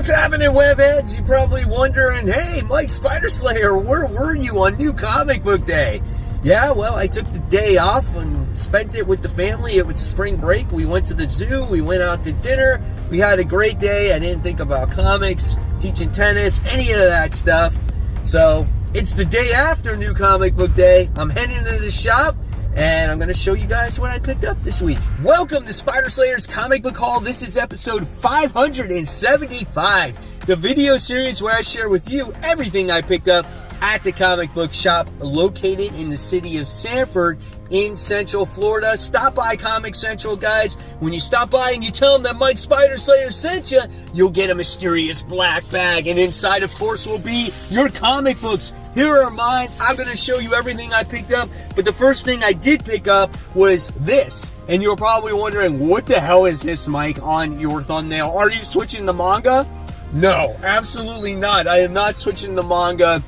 What's happening, webheads? You're probably wondering, hey, Mike Spider Slayer, where were you on New Comic Book Day? Yeah, well, I took the day off and spent it with the family. It was spring break. We went to the zoo. We went out to dinner. We had a great day. I didn't think about comics, teaching tennis, any of that stuff. So it's the day after New Comic Book Day. I'm heading to the shop, and I'm going to show you guys what I picked up this week. Welcome to Spider Slayer's Comic Book Haul. This is episode 575, the video series where I share with you everything I picked up at the comic book shop located in the city of Sanford in Central Florida. Stop by Comic Central, guys. When you stop by and you tell them that Mike Spider Slayer sent you, you'll get a mysterious black bag, and inside, of course, will be your comic books. Here are mine. I'm going to show you everything I picked up, but the first thing I did pick up was this, and you're probably wondering, what the hell is this, Mike, on your thumbnail? Are you switching the manga? No, absolutely not. I am not switching the manga.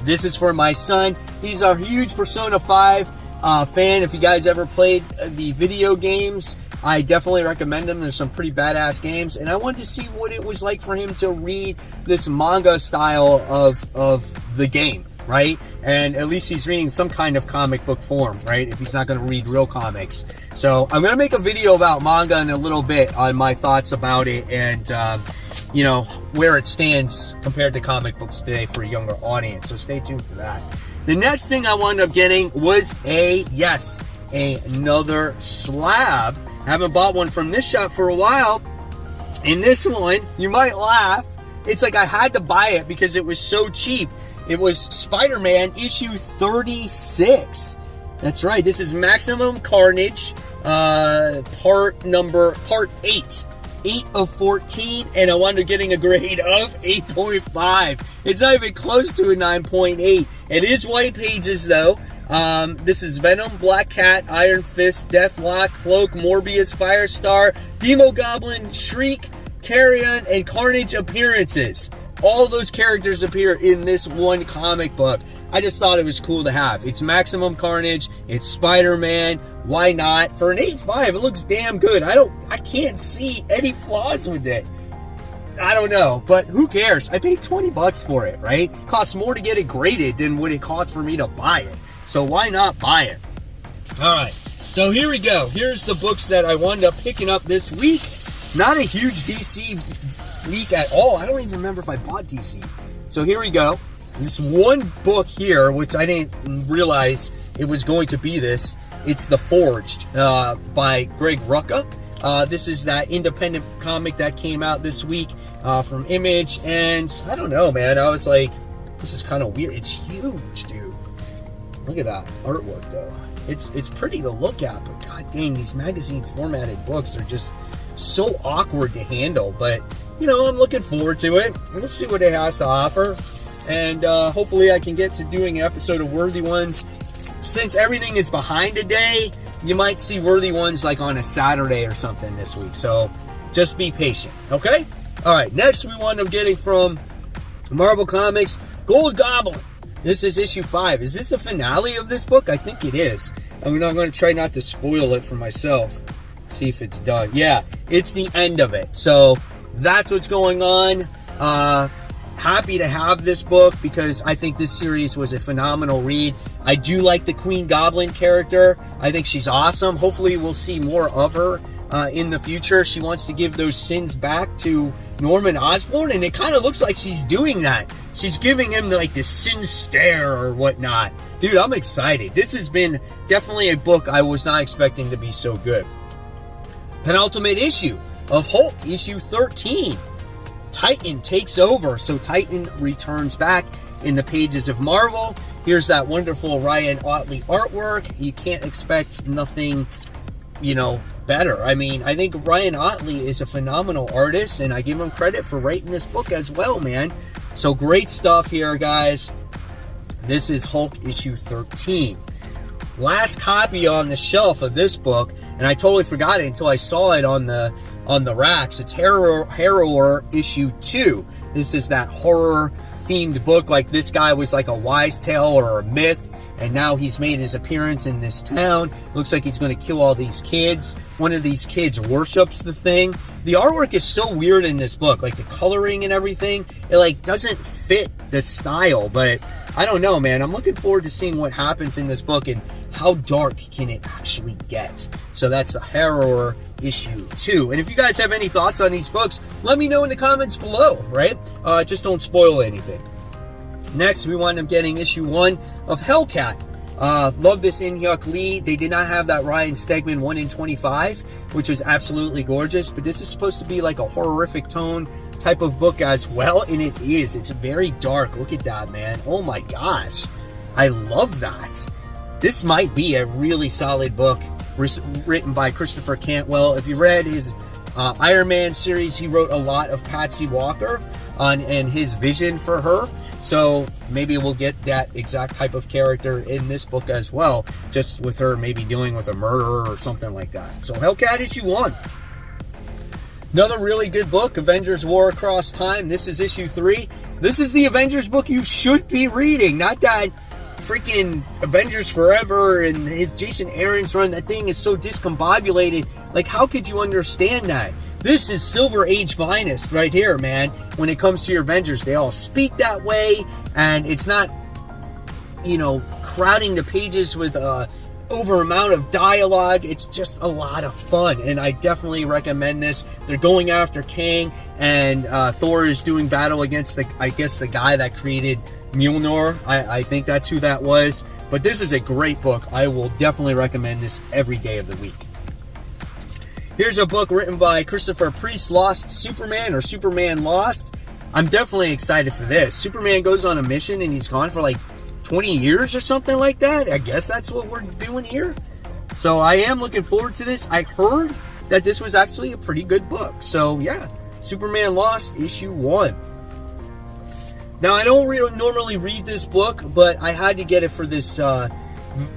This is for my son. He's a huge Persona 5 fan. If you guys ever played the video games, I definitely recommend them. There's some pretty badass games, and I wanted to see what it was like for him to read this manga style of the game, right? And at least he's reading some kind of comic book form, right? If he's not going to read real comics. So I'm going to make a video about manga in a little bit on my thoughts about it, and you know, where it stands compared to comic books today for a younger audience. So stay tuned for that. The next thing I wound up getting was another slab. I haven't bought one from this shop for a while. And this one, you might laugh, it's like I had to buy it because it was so cheap. It was Spider-Man issue 36. That's right, this is Maximum Carnage, part 8. 8 of 14, and I wound up getting a grade of 8.5. It's not even close to a 9.8. It is white pages, though. This is Venom, Black Cat, Iron Fist, Deathlock, Cloak, Morbius, Firestar, Demogoblin, Shriek, Carrion, and Carnage appearances. All those characters appear in this one comic book. I just thought it was cool to have. It's Maximum Carnage. It's Spider-Man. Why not? For an 8.5, it looks damn good. I can't see any flaws with it. I don't know, but who cares? I paid 20 bucks for it, right? It costs more to get it graded than what it costs for me to buy it. So why not buy it? All right, so here we go. Here's the books that I wound up picking up this week. Not a huge DC week at all. I don't even remember if I bought DC. So here we go. This one book here, which I didn't realize it was going to be this. It's The Forged by Greg Rucka. This is that independent comic that came out this week from Image. And I don't know, man. I was like, this is kind of weird. It's huge, dude. Look at that artwork, though. It's pretty to look at, but god dang, these magazine formatted books are just so awkward to handle. But, you know, I'm looking forward to it. We'll see what it has to offer. And hopefully I can get to doing an episode of Worthy Ones. Since everything is behind a day, you might see Worthy Ones like on a Saturday or something this week. So just be patient, okay? All right, next we wound up getting from Marvel Comics, Gold Goblin. This is issue 5. Is this the finale of this book? I think it is. I'm going to try not to spoil it for myself. See if it's done. Yeah, it's the end of it. So that's what's going on. Happy to have this book because I think this series was a phenomenal read. I do like the Queen Goblin character. I think she's awesome. Hopefully we'll see more of her in the future. She wants to give those sins back to Norman Osborn, and it kind of looks like she's doing that. She's giving him like the sin stare or whatnot. Dude, I'm excited. This has been definitely a book I was not expecting to be so good. Penultimate issue of Hulk, issue 13. Titan takes over. So Titan returns back in the pages of Marvel. Here's that wonderful Ryan Ottley artwork. You can't expect nothing, you know, better. I mean, I think Ryan Ottley is a phenomenal artist, and I give him credit for writing this book as well, man. So great stuff here, guys. This is Hulk issue 13. Last copy on the shelf of this book, and I totally forgot it until I saw it on the racks. It's Harrower issue 2. This is that horror themed book, like this guy was like a wise tale or a myth, and now he's made his appearance in this town. Looks like he's going to kill all these kids. One of these kids worships the thing. The artwork is so weird in this book, like the coloring and everything. It like doesn't fit the style, but I don't know, man. I'm looking forward to seeing what happens in this book and how dark can it actually get. So that's a horror issue 2. And if you guys have any thoughts on these books, let me know in the comments below, right? Just don't spoil anything. Next, we wind up getting issue 1 of Hellcat. Love this In-Hyuk Lee. They did not have that Ryan Stegman 1 in 25, which was absolutely gorgeous, but this is supposed to be like a horrific tone type of book as well, and it is. It's very dark. Look at that, man. Oh my gosh. I love that. This might be a really solid book written by Christopher Cantwell. If you read his Iron Man series, he wrote a lot of Patsy Walker and his vision for her. So maybe we'll get that exact type of character in this book as well, just with her maybe dealing with a murderer or something like that. So Hellcat issue 1. Another really good book, Avengers War Across Time. This is issue 3. This is the Avengers book you should be reading, not that freaking Avengers Forever and his Jason Aaron's run. That thing is so discombobulated. Like, how could you understand that? This is Silver Age finest right here, man. When it comes to your Avengers, they all speak that way, and it's not, you know, crowding the pages with over amount of dialogue. It's just a lot of fun, and I definitely recommend this. They're going after Kang, and Thor is doing battle against the guy that created Mjolnir. I think that's who that was. But this is a great book. I will definitely recommend this every day of the week. Here's a book written by Christopher Priest, Lost Superman, or Superman Lost. I'm definitely excited for this. Superman goes on a mission and he's gone for like 20 years or something like that. I guess that's what we're doing here. So I am looking forward to this. I heard that this was actually a pretty good book. So yeah, Superman Lost issue 1. Now I don't normally read this book, but I had to get it for this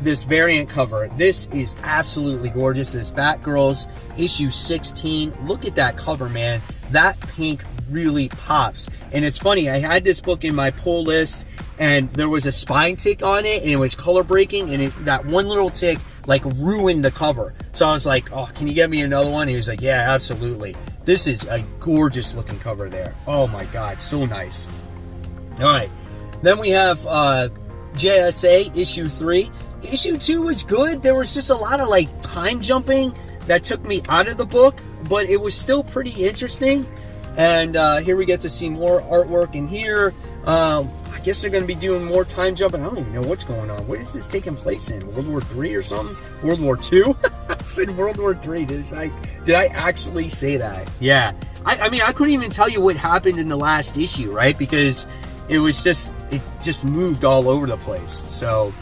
this variant cover. This is absolutely gorgeous. This Batgirls issue 16. Look at that cover, man. That pink really pops. And it's funny, I had this book in my pull list and there was a spine tick on it and it was color breaking, and that one little tick like ruined the cover. So I was like, oh, can you get me another one? He was like, yeah, absolutely. This is a gorgeous looking cover there. Oh my god, so nice. All right, then we have JSA issue 3. Issue 2 was good. There was just a lot of like time jumping that took me out of the book, but it was still pretty interesting. And here we get to see more artwork in here. I guess they're going to be doing more time jumping. I don't even know what's going on. What is this taking place in? World War III or something? World War II? I said World War III. Did I actually say that? Yeah. I mean, I couldn't even tell you what happened in the last issue, right? Because it just moved all over the place. So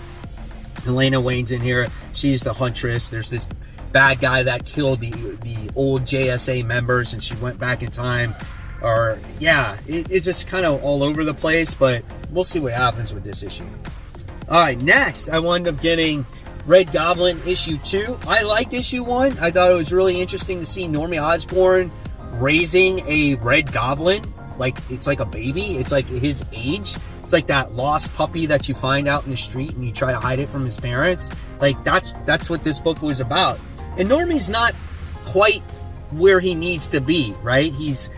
Helena Wayne's in here. She's the Huntress. There's this bad guy that killed the old JSA members, and she went back in time. Or yeah, it's just kind of all over the place, but we'll see what happens with this issue. All right, next I wound up getting Red Goblin issue 2. I liked issue 1. I thought it was really interesting to see Normie Osborn raising a Red Goblin. Like, it's like a baby. It's like his age. It's like that lost puppy that you find out in the street and you try to hide it from his parents. Like, that's what this book was about. And Normie's not quite where he needs to be, right? He's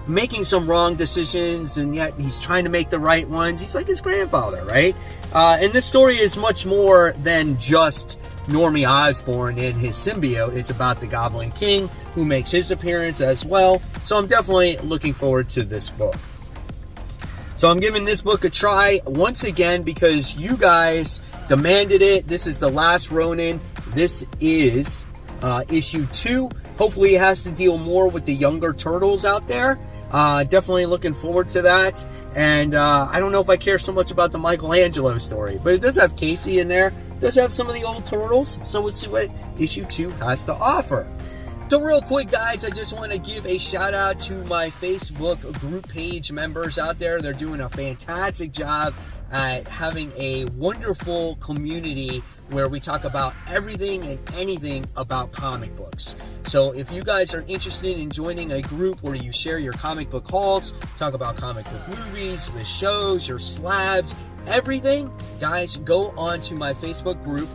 making some wrong decisions, and yet he's trying to make the right ones. He's like his grandfather, right? And this story is much more than just Normie Osborn and his symbiote. It's about the Goblin King, who makes his appearance as well. So I'm definitely looking forward to this book. So I'm giving this book a try once again because you guys demanded it. This is The Last Ronin. This is issue 2. Hopefully it has to deal more with the younger turtles out there. Definitely looking forward to that. And I don't know if I care so much about the Michelangelo story, but it does have Casey in there. It does have some of the old turtles. So we'll see what issue 2 has to offer. So real quick, guys, I just want to give a shout out to my Facebook group page members out there. They're doing a fantastic job at having a wonderful community where we talk about everything and anything about comic books. So if you guys are interested in joining a group where you share your comic book hauls, talk about comic book movies, the shows, your slabs, everything, guys, go on to my Facebook group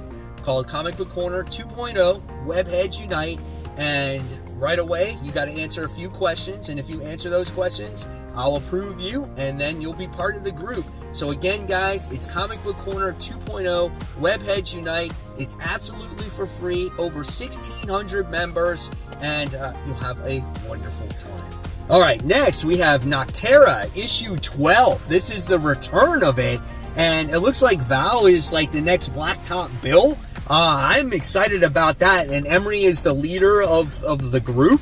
called Comic Book Corner 2.0 Webheads Unite, and right away you got to answer a few questions, and if you answer those questions, I'll approve you, and then you'll be part of the group. So again, guys, it's Comic Book Corner 2.0 Webheads Unite. It's absolutely for free, over 1,600 members, and you'll have a wonderful time. All right, next we have Noctera issue 12. This is the return of it, and it looks like Val is like the next Blacktop Bill. I'm excited about that, and Emery is the leader of the group.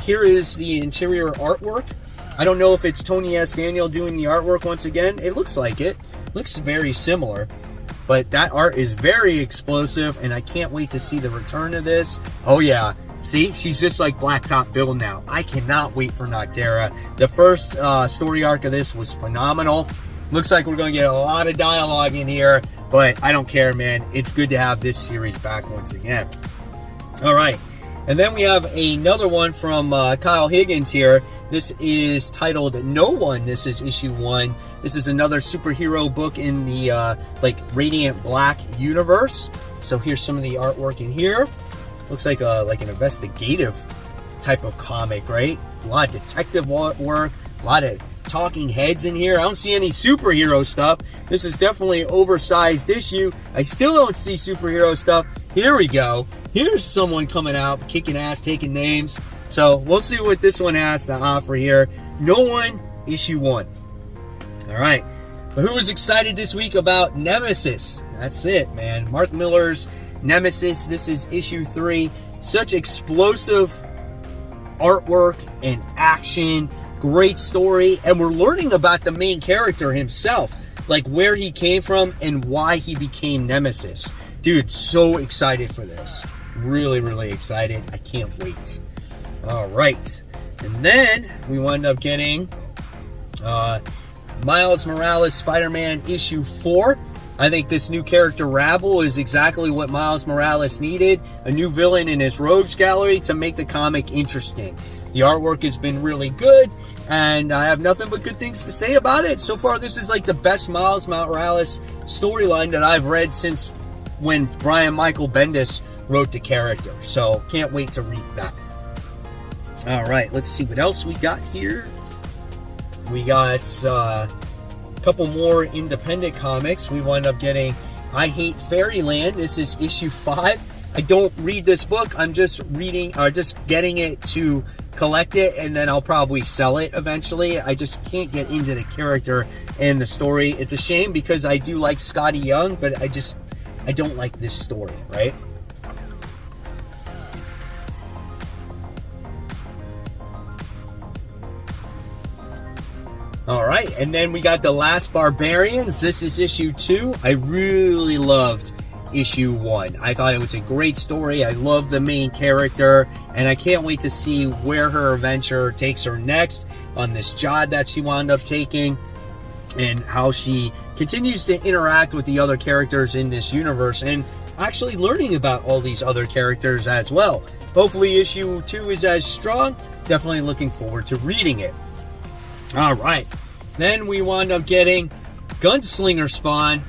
Here is the interior artwork. I don't know if it's Tony S. Daniel doing the artwork once again. It looks like it. Looks very similar, but that art is very explosive, and I can't wait to see the return of this. Oh yeah, see, she's just like Blacktop Bill now. I cannot wait for Noctera. The first story arc of this was phenomenal. Looks like we're going to get a lot of dialogue in here, but I don't care, man. It's good to have this series back once again. All right. And then we have another one from Kyle Higgins here. This is titled No One. This is issue 1. This is another superhero book in the like Radiant Black universe. So here's some of the artwork in here. Looks like an investigative type of comic, right? A lot of detective work, a lot of talking heads in here. I don't see any superhero stuff. This is definitely an oversized issue. I still don't see superhero stuff. Here we go. Here's someone coming out, kicking ass, taking names. So we'll see what this one has to offer here. No One, issue 1. All right. But who was excited this week about Nemesis? That's it, man. Mark Millar's Nemesis. This is issue 3. Such explosive artwork and action. Great story, and we're learning about the main character himself, like where he came from and why he became Nemesis. Dude, so excited for this. Really, really excited. I can't wait. All right. And then we wound up getting Miles Morales Spider-Man issue 4. I think this new character Rabble is exactly what Miles Morales needed. A new villain in his rogues gallery to make the comic interesting. The artwork has been really good, and I have nothing but good things to say about it. So far, this is like the best Miles Morales storyline that I've read since when Brian Michael Bendis wrote the character. So can't wait to read that. All right, let's see what else we got here. We got a couple more independent comics. We wound up getting I Hate Fairyland. This is issue 5. I don't read this book. I'm just reading, or just getting it to collect it, and then I'll probably sell it eventually. I just can't get into the character and the story. It's a shame because I do like Scotty Young, but I don't like this story, right? All right, and then we got The Last Barbarians. This is issue 2. I really loved issue 1. I thought it was a great story. I love the main character, and I can't wait to see where her adventure takes her next on this job that she wound up taking, and how she continues to interact with the other characters in this universe, and actually learning about all these other characters as well. Hopefully issue 2 is as strong. Definitely looking forward to reading it. All right, then we wound up getting Gunslinger Spawn,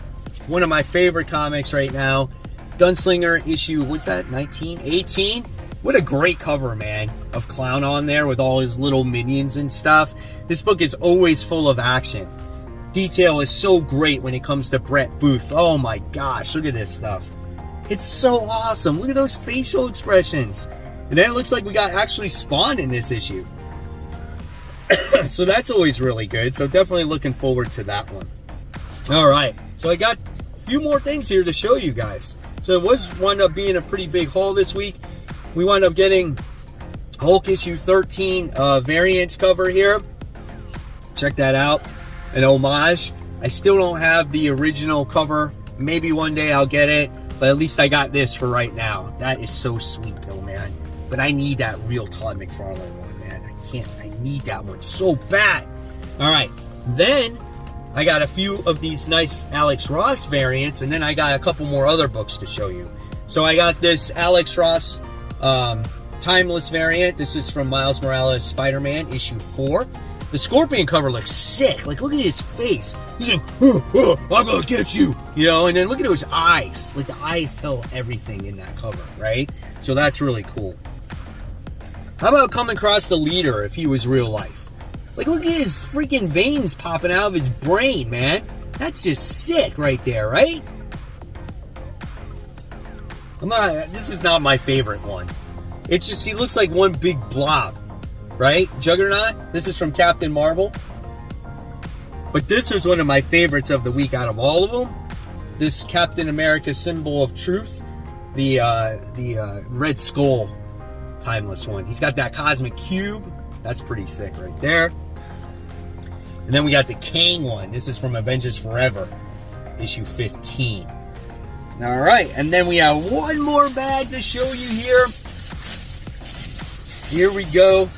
one of my favorite comics right now. Gunslinger issue, what's that, 19? 18? What a great cover, man, of Clown on there with all his little minions and stuff. This book is always full of action. Detail is so great when it comes to Brett Booth. Oh my gosh, look at this stuff. It's so awesome. Look at those facial expressions. And then it looks like we got actually Spawn in this issue. So that's always really good. So definitely looking forward to that one. All right, so I got a few more things here to show you guys. So it wound up being a pretty big haul this week. We wound up getting Hulk issue 13 variant cover here. Check that out. An homage. I still don't have the original cover. Maybe one day I'll get it, but at least I got this for right now. That is so sweet though, man. But I need that real Todd McFarlane one, man. I need that one so bad. All right, then I got a few of these nice Alex Ross variants, and then I got a couple more other books to show you. So I got this Alex Ross Timeless variant. This is from Miles Morales' Spider-Man issue 4. The Scorpion cover looks sick. Like, look at his face. He's like, I'm gonna get you. You know, and then look at his eyes. Like, the eyes tell everything in that cover, right? So that's really cool. How about coming across the Leader if he was real life? Like, look at his freaking veins popping out of his brain, man. That's just sick right there, right? This is not my favorite one. It's just, he looks like one big blob. Right? Juggernaut. This is from Captain Marvel. But this is one of my favorites of the week out of all of them. This Captain America Symbol of Truth. The Red Skull Timeless one. He's got that cosmic cube. That's pretty sick right there. And then we got the Kang one. This is from Avengers Forever. Issue 15. Alright. And then we have one more bag to show you here. Here we go.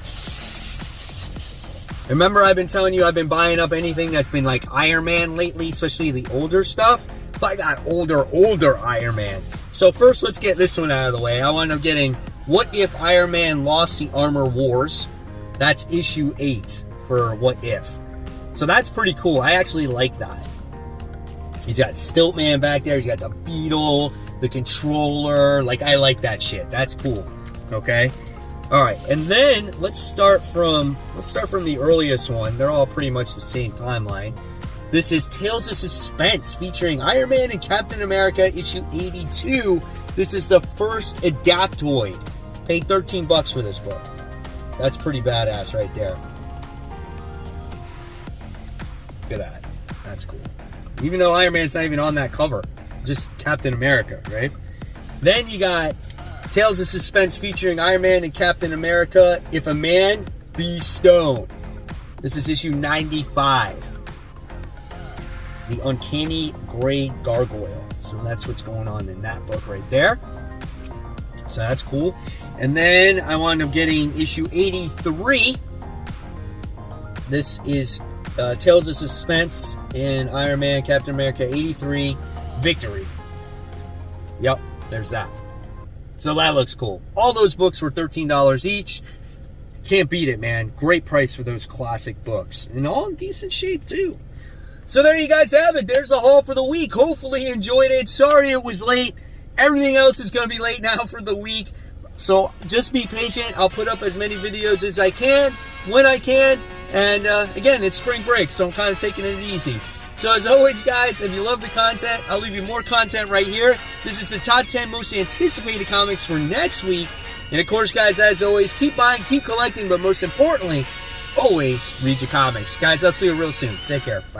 Remember, I've been telling you I've been buying up anything that's been like Iron Man lately, especially the older stuff. But I got older Iron Man. So first, let's get this one out of the way. I wound up getting What If Iron Man Lost the Armor Wars. That's issue 8 for What If. So that's pretty cool. I actually like that. He's got Stiltman back there. He's got the Beetle, the Controller. Like, I like that shit. That's cool. Okay? All right, and then let's start from the earliest one. They're all pretty much the same timeline. This is Tales of Suspense featuring Iron Man and Captain America issue 82. This is the first Adaptoid. Paid $13 for this book. That's pretty badass right there. Look at that. That's cool. Even though Iron Man's not even on that cover, just Captain America, right? Then you got Tales of Suspense featuring Iron Man and Captain America, If a Man Be Stone. This is issue 95. The Uncanny Gray Gargoyle. So that's what's going on in that book right there. So that's cool. And then I wound up getting issue 83. This is Tales of Suspense in Iron Man, Captain America 83, Victory. Yep, there's that. So that looks cool. All those books were $13 each. Can't beat it, man. Great price for those classic books. And all in decent shape, too. So there you guys have it. There's the haul for the week. Hopefully you enjoyed it. Sorry it was late. Everything else is going to be late now for the week. So just be patient. I'll put up as many videos as I can, when I can. And again, it's spring break, so I'm kind of taking it easy. So as always, guys, if you love the content, I'll leave you more content right here. This is the top 10 most anticipated comics for next week. And of course, guys, as always, keep buying, keep collecting, but most importantly, always read your comics. Guys, I'll see you real soon. Take care. Bye.